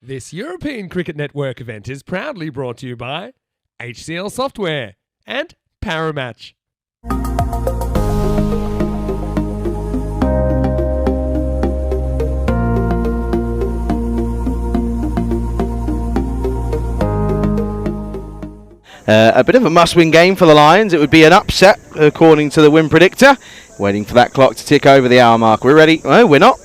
This European Cricket Network event is proudly brought to you by HCL Software and Paramatch. A bit of a must-win game for the Lions. It would be an upset, according to the win predictor. Waiting for that clock to tick over the hour mark. We're ready. Oh, we're not.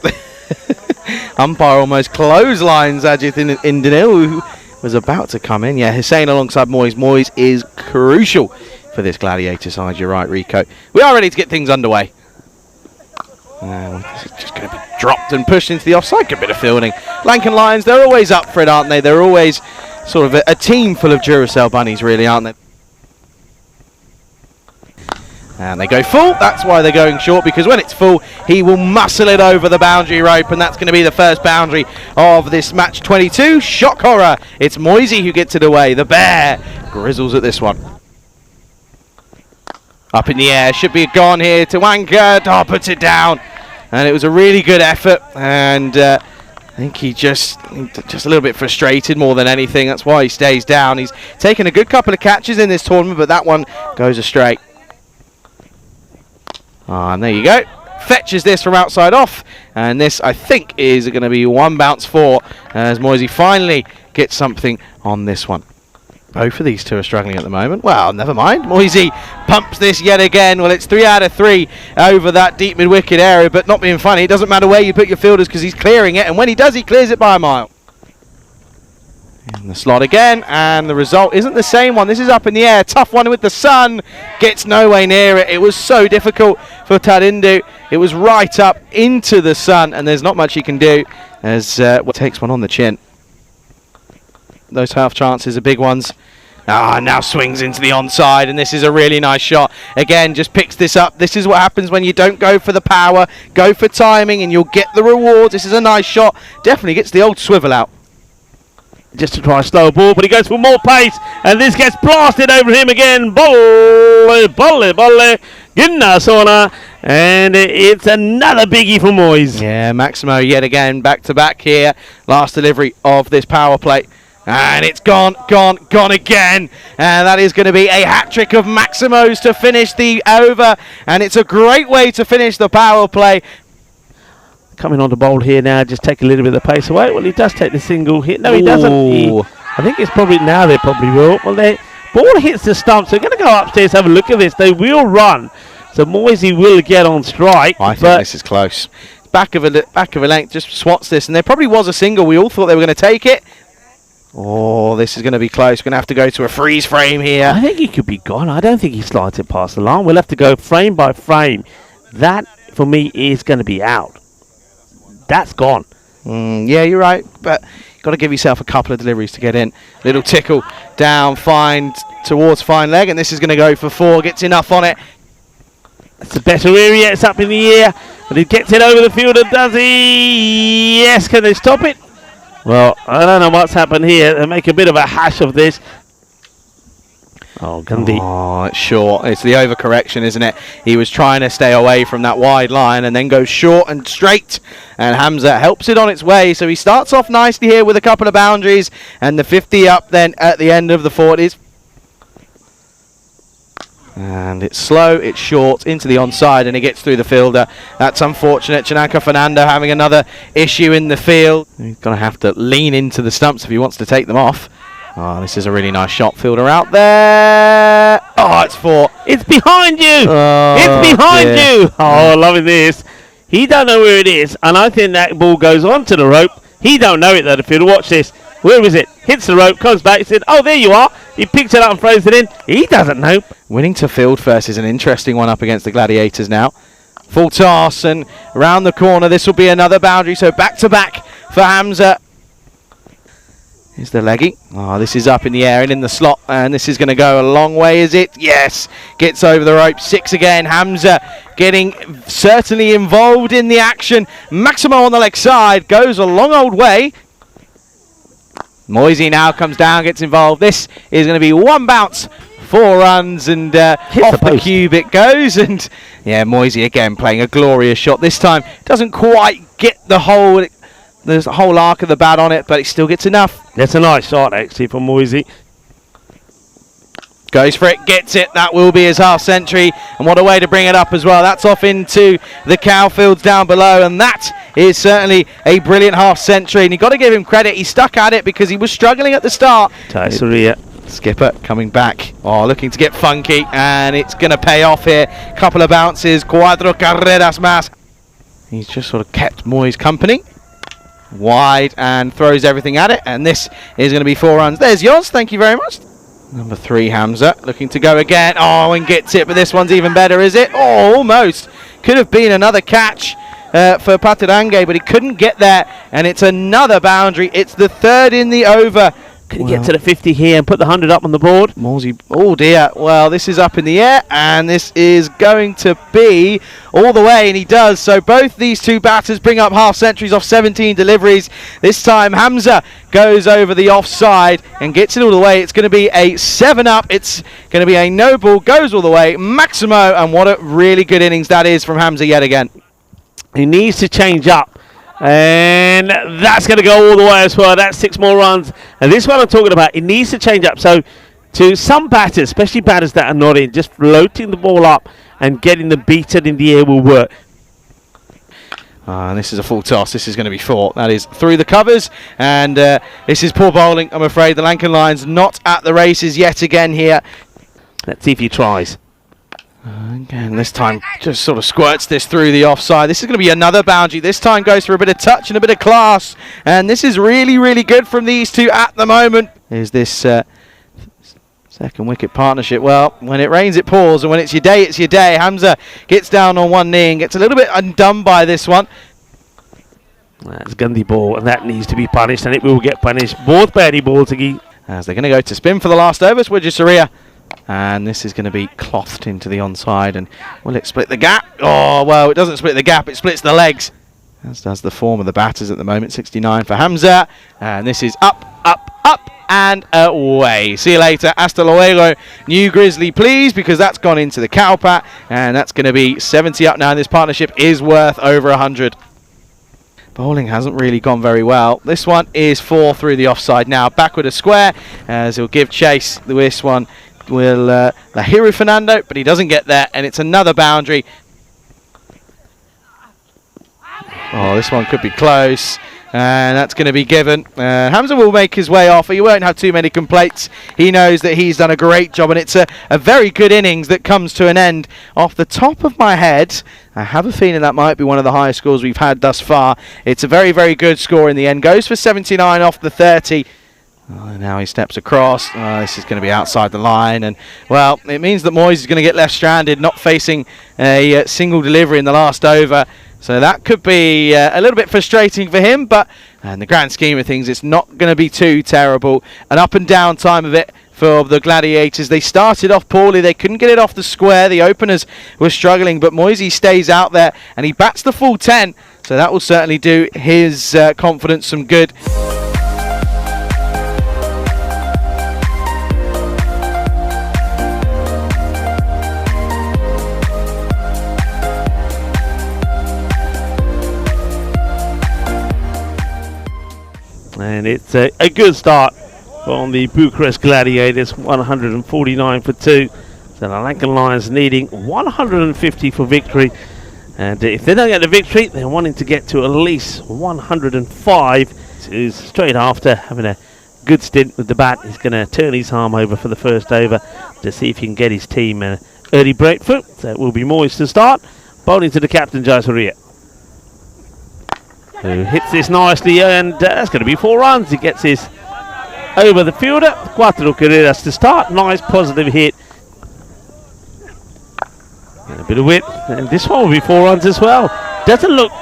Umpire almost clotheslines Ajit Indanil, who was about to come in. Yeah, Hussain alongside Moyes. Moyes is crucial for this Gladiator side. You're right, Rico. We are ready to get things underway. This is just going to be dropped and pushed into the offside. Good bit of fielding. Lankan Lions, they're always up for it, aren't they? They're always sort of a team full of Duracell bunnies, really, aren't they? And they go full. That's why they're going short, because when it's full, he will muscle it over the boundary rope, and that's going to be the first boundary of this match 22. Shock horror. It's Moisey who gets it away. The Bear grizzles at this one. Up in the air. Should be gone here to Wanker. Oh, puts it down. And it was a really good effort, and I think he just a little bit frustrated more than anything. That's why he stays down. He's taken a good couple of catches in this tournament, but that one goes astray. And there you go. Fetches this from outside off. And this, I think, is going to be one bounce for as Moisey finally gets something on this one. Both of these two are struggling at the moment. Well, never mind. Moisey pumps this yet again. Well, it's 3 out of 3 over that deep mid-wicket area, but not being funny. It doesn't matter where you put your fielders because he's clearing it. And when he does, he clears it by a mile. In the slot again, and the result isn't the same one. This is up in the air. Tough one with the sun. Gets no way near it. It was so difficult for Tadindu. It was right up into the sun, and there's not much he can do as takes one on the chin. Those half chances are big ones. Now swings into the onside, and this is a really nice shot. Again, just picks this up. This is what happens when you don't go for the power. Go for timing, and you'll get the rewards. This is a nice shot. Definitely gets the old swivel out. Just to try a slow ball, but he goes for more pace, and this gets blasted over him again. Bolle, Ginnasona, and it's another biggie for Moyes. Yeah, Maximo yet again, back-to-back here. Last delivery of this power play. And it's gone again. And that is going to be a hat-trick of Maximo's to finish the over. And it's a great way to finish the power play. Coming on to bowl here now, just take a little bit of the pace away. Well, he does take the single hit. No, he doesn't. I think it's probably now they probably will. Well, the ball hits the stump, so they're going to go upstairs, have a look at this. They will run. So Moisey will get on strike. I think this is close. Back of a length, just swats this. And there probably was a single. We all thought they were going to take it. Oh, this is going to be close. We're going to have to go to a freeze frame here. I think he could be gone. I don't think he slides it past the line. We'll have to go frame by frame. That, for me, is going to be out. That's gone. Yeah, you're right. But you've got to give yourself a couple of deliveries to get in. Little tickle down, fine towards fine leg. And this is going to go for 4. Gets enough on it. It's a better area. It's up in the air. But he gets it over the fielder, does he? Yes, can they stop it? Well, I don't know what's happened here. They make a bit of a hash of this. Oh, Gandhi. Oh, it's short. It's the overcorrection, isn't it? He was trying to stay away from that wide line and then goes short and straight. And Hamza helps it on its way. So he starts off nicely here with a couple of boundaries. And the 50 up then at the end of the 40s. And it's slow, it's short, into the onside, and he gets through the fielder. That's unfortunate. Chinanka Fernando having another issue in the field. He's going to have to lean into the stumps if he wants to take them off. Oh, this is a really nice shot. Fielder out there. Oh, it's 4. It's behind you. Oh, it's behind you. Oh, loving this. He don't know where it is, and I think that ball goes onto the rope. He don't know it though, the fielder. Watch this. Where is it? Hits the rope, comes back, he said, oh, there you are. He picks it up and throws it in. He doesn't know. Winning to field first is an interesting one up against the Gladiators now. Full toss, and around the corner, this will be another boundary. So back-to-back for Hamza. Here's the leggy. Oh, this is up in the air and in the slot, and this is going to go a long way, is it? Yes. Gets over the rope. 6 again. Hamza getting certainly involved in the action. Maximo on the leg side goes a long old way. Moisey now comes down, gets involved. This is going to be one bounce, 4 runs, and off the cube it goes. And yeah, Moisey again playing a glorious shot. This time doesn't quite get the hole. there's a whole arc of the bat on it, but he still gets enough. That's a nice shot, actually, from Moisey. Goes for it, gets it. That will be his half century, and what a way to bring it up as well. That's off into the cow fields down below, and that is certainly a brilliant half century. And you've got to give him credit. He stuck at it because he was struggling at the start. Taisaria. Skipper coming back, looking to get funky, and it's going to pay off here. Couple of bounces, cuatro carreras más. He's just sort of kept Moyes company. Wide and throws everything at it, and this is going to be 4 runs. There's yours, thank you very much. Number 3, Hamza, looking to go again. And gets it, but this one's even better, is it? Almost. Could have been another catch for Patarangue, but he couldn't get there, and it's another boundary. It's the 3rd in the over. Could he get to the 50 here and put the 100 up on the board? Morsey, oh dear. Well, this is up in the air, and this is going to be all the way, and he does. So both these two batters bring up half centuries off 17 deliveries. This time Hamza goes over the offside and gets it all the way. It's going to be a 7-up. It's going to be a no ball, goes all the way. Maximo, and what a really good innings that is from Hamza yet again. He needs to change up. And that's going to go all the way as well. That's 6 more runs. And this one I'm talking about, it needs to change up. So to some batters, especially batters that are not in, just floating the ball up and getting them beaten in the air will work. And this is a full toss. This is going to be 4. That is through the covers. And this is poor bowling, I'm afraid. The Lankan Lions not at the races yet again here. Let's see if he tries. Again, this time just sort of squirts this through the offside. This is going to be another boundary. This time goes for a bit of touch and a bit of class. And this is really, really good from these two at the moment. Is this second wicket partnership? Well, when it rains, it pours. And when it's your day, it's your day. Hamza gets down on one knee and gets a little bit undone by this one. That's Gandhi ball, and that needs to be punished, and it will get punished. Both birdie balls again. As they're going to go to spin for the last over, Swidger and this is going to be clothed into the onside, and will it split the gap? Oh, well, it doesn't split the gap, it splits the legs, as does the form of the batters at the moment. 69 for Hamza, and this is up, and away. See you later, hasta luego, New Grizzly, please, because that's gone into the cow pat, and that's going to be 70 up now, and this partnership is worth over 100. Bowling hasn't really gone very well. This one is 4 through the offside now, backward a square, as he'll give chase. This one will Lahiru Fernando, but he doesn't get there, and it's another boundary. Oh, this one could be close, and that's going to be given. Hamza will make his way off. He won't have too many complaints. He knows that he's done a great job, and it's a very good innings that comes to an end. Off the top of my head, I have a feeling that might be one of the highest scores we've had thus far. It's a very, very good score in the end. Goes for 79 off the 30. Now he steps across. This is going to be outside the line, and well, it means that Moyes is going to get left stranded, not facing a single delivery in the last over. So that could be a little bit frustrating for him, but in the grand scheme of things, it's not going to be too terrible. An up and down time of it for the Gladiators. They started off poorly. They couldn't get it off the square. The openers were struggling, but Moisey stays out there, and he bats the full 10. So that will certainly do his confidence some good. And it's a good start from the Bucharest Gladiators, 149 for 2. So the Lankan Lions needing 150 for victory. And if they don't get the victory, they're wanting to get to at least 105. Who's straight after having a good stint with the bat. He's going to turn his arm over for the first over to see if he can get his team an early breakthrough. So it will be Moyes to start. Bowling to the captain, Jaisaria, who hits this nicely, and that's going to be 4 runs. He gets his over the fielder. Cuatro carreras to start. Nice positive hit. And a bit of width, and this one will be 4 runs as well. Doesn't look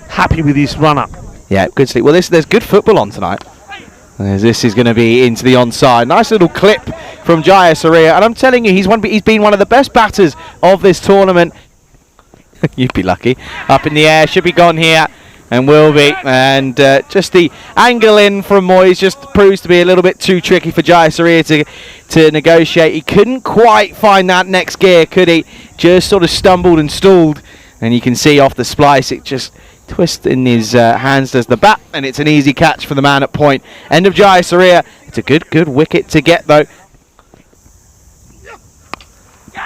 happy with his run-up. Yeah, good sleep. Well, there's good football on tonight. As this is going to be into the onside. Nice little clip from Jaisaria, and I'm telling you, he's been one of the best batters of this tournament. You'd be lucky. Up in the air, should be gone here, and will be. And just the angle in from Moyes just proves to be a little bit too tricky for Jaisaria to negotiate. He couldn't quite find that next gear, could he? Just sort of stumbled and stalled, and you can see off the splice it just twist in his hands does the bat, and it's an easy catch for the man at point. End of Jai Saria. It's a good wicket to get though.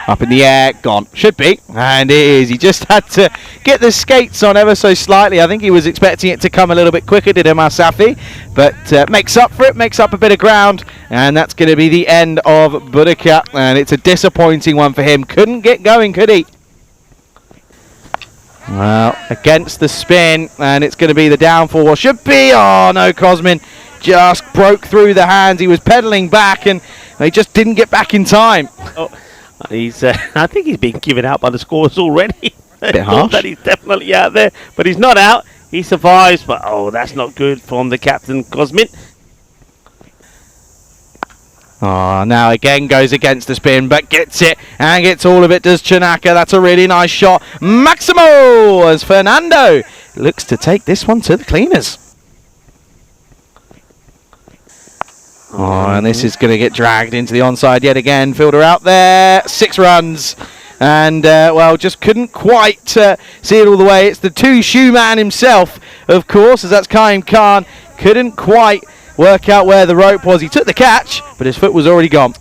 Up in the air, gone. Should be, and it is. He just had to get the skates on ever so slightly. I think he was expecting it to come a little bit quicker, did Amar Safi, but makes up for it, makes up a bit of ground, and that's going to be the end of Budaka, and it's a disappointing one for him. Couldn't get going, could he? Well, against the spin, and it's going to be the downfall. Should be. Oh no, Cosmin just broke through the hands. He was pedaling back, and he just didn't get back in time. Oh. He's, I think he's been given out by the scores already. A bit harsh. That he's definitely out there, but he's not out. He survives, but oh, that's not good from the captain, Cosmin. Oh, now again goes against the spin, but gets it and gets all of it. Does Chanaka? That's a really nice shot. Maximo as Fernando looks to take this one to the cleaners. Oh, and this is going to get dragged into the onside yet again. Fielder out there, 6 runs. And, well, just couldn't quite see it all the way. It's the two-shoe man himself, of course, as that's Kaim Khan. Couldn't quite work out where the rope was. He took the catch, but his foot was already gone.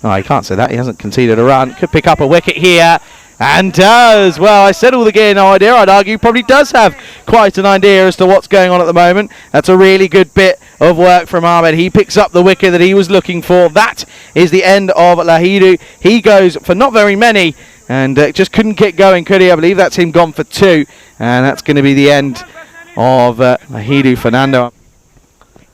Oh, he can't say that. He hasn't conceded a run. Could pick up a wicket here. And does. Well, I said all the gear, no idea. I'd argue probably does have quite an idea as to what's going on at the moment. That's a really good bit of work from Ahmed. He picks up the wicket that he was looking for. That is the end of Lahidu. He goes for not very many and just couldn't get going, could he? I believe that's him gone for 2. And that's going to be the end of Lahidu Fernando.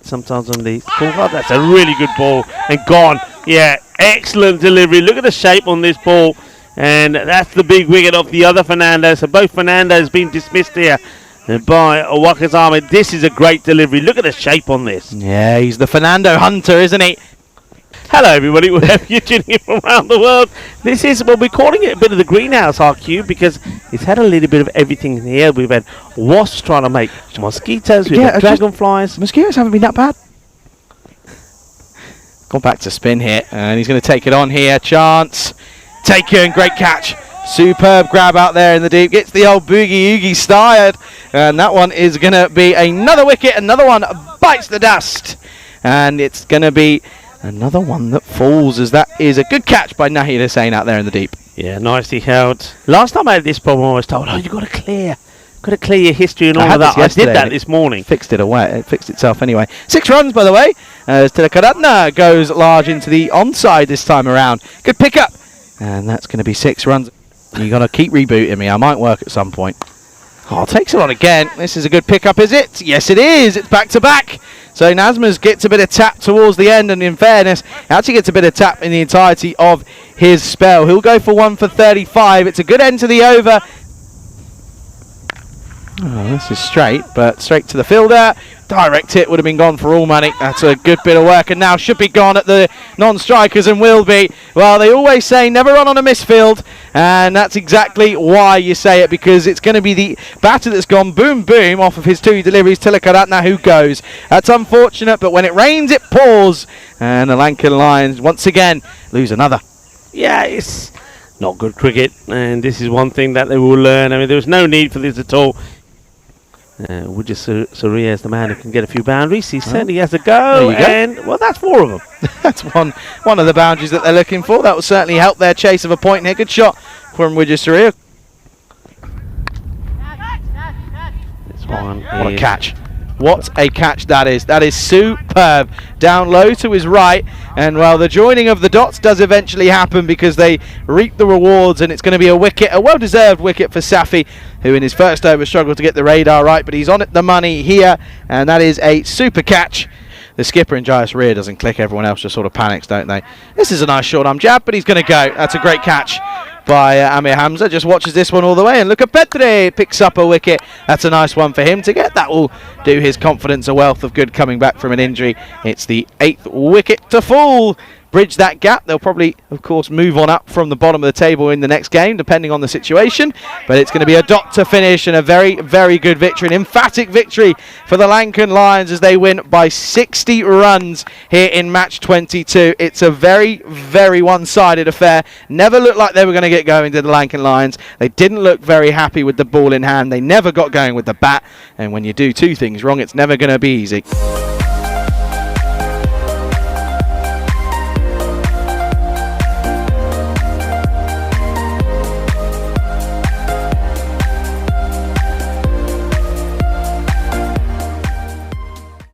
Sometimes on the scorecard, that's a really good ball and gone. Yeah, excellent delivery. Look at the shape on this ball. And that's the big wicket of the other Fernando. So both Fernandos being dismissed here by Wakazama. This is a great delivery. Look at the shape on this. Yeah, he's the Fernando Hunter, isn't he? Hello, everybody. Wherever you're tuning in from around the world. This is, well, we're calling it a bit of the greenhouse RQ because it's had a little bit of everything in here. We've had wasps trying to make mosquitoes. We've had dragonflies. Mosquitoes haven't been that bad. Gone back to spin here, and he's going to take it on here. Chance. Taken, great catch. Superb grab out there in the deep. Gets the old boogie oogie started. And that one is going to be another wicket. Another one bites the dust. And it's going to be another one that falls, as that is a good catch by Nahid Hussain out there in the deep. Yeah, nicely held. Last time I had this problem, I was told, oh, you've got to clear. Got to clear your history and all of that. I did that this morning. Fixed it away. It fixed itself anyway. 6 runs, by the way. As Tilakaratna goes large into the onside this time around. Good pickup. And that's going to be 6 runs. You're going to keep rebooting me. I might work at some point. Oh, takes it on again. This is a good pickup, is it? Yes, it is. It's back to back. So Nazmaz gets a bit of tap towards the end, and in fairness, actually gets a bit of tap in the entirety of his spell. He'll go for 1 for 35. It's a good end to the over. Oh, this is straight, but straight to the fielder. Direct hit would have been gone for all money. That's a good bit of work, and now should be gone at the non-strikers and will be. Well, they always say never run on a misfield, and that's exactly why you say it, because it's going to be the batter that's gone boom, boom off of his 2 deliveries. Tilakaratna who goes. That's unfortunate, but when it rains, it pours, and the Lankan Lions once again lose another. Yeah, it's not good cricket, and this is one thing that they will learn. I mean, there was no need for this at all. Wujja Saria is the man who can get a few boundaries. He certainly has a go, and well, that's 4 of them. That's one of the boundaries that they're looking for. That will certainly help their chase of a point here. Good shot from Wujja Saria. This one, what a catch! What a catch that is. That is superb. Down low to his right. And, well, the joining of the dots does eventually happen because they reap the rewards, and it's going to be a wicket, a well-deserved wicket for Safi, who in his first over struggled to get the radar right, but he's on it the money here, and that is a super catch. The skipper in Jais Rear doesn't click. Everyone else just sort of panics, don't they? This is a nice short-arm jab, but he's going to go. That's a great catch by Amir Hamza. Just watches this one all the way, and look at Petri picks up a wicket. That's a nice one for him to get. That will do his confidence a wealth of good coming back from an injury. It's the 8th wicket to fall bridge that gap. They'll probably, of course, move on up from the bottom of the table in the next game, depending on the situation. But it's going to be a doctor finish and a very, very good victory. An emphatic victory for the Lankan Lions as they win by 60 runs here in match 22. It's a very, very one-sided affair. Never looked like they were going to get going to the Lankan Lions. They didn't look very happy with the ball in hand. They never got going with the bat. And when you do two things wrong, it's never going to be easy.